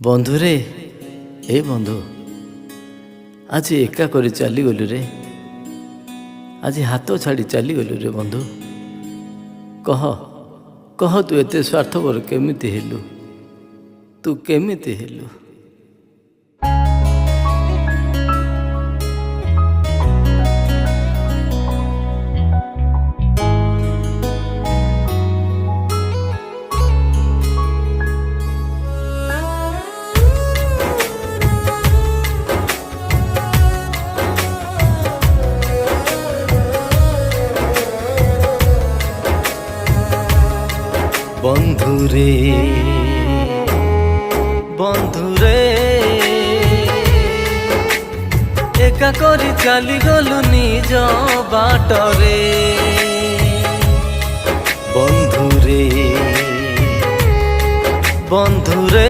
বন্ধুরে এ বন্ধু আজি একা করে চালিগଲୁ রে আজি হাত ছাড়ি চালিগଲୁ রে বন্ধু কহ কহ তু এতে স্বার্থপর কেমিতি হেলু তু কেমিতি হেলু বন্ধুরে বন্ধুরে একা করে চালিগলু নিজ বাটরে বন্ধুরে বন্ধুরে।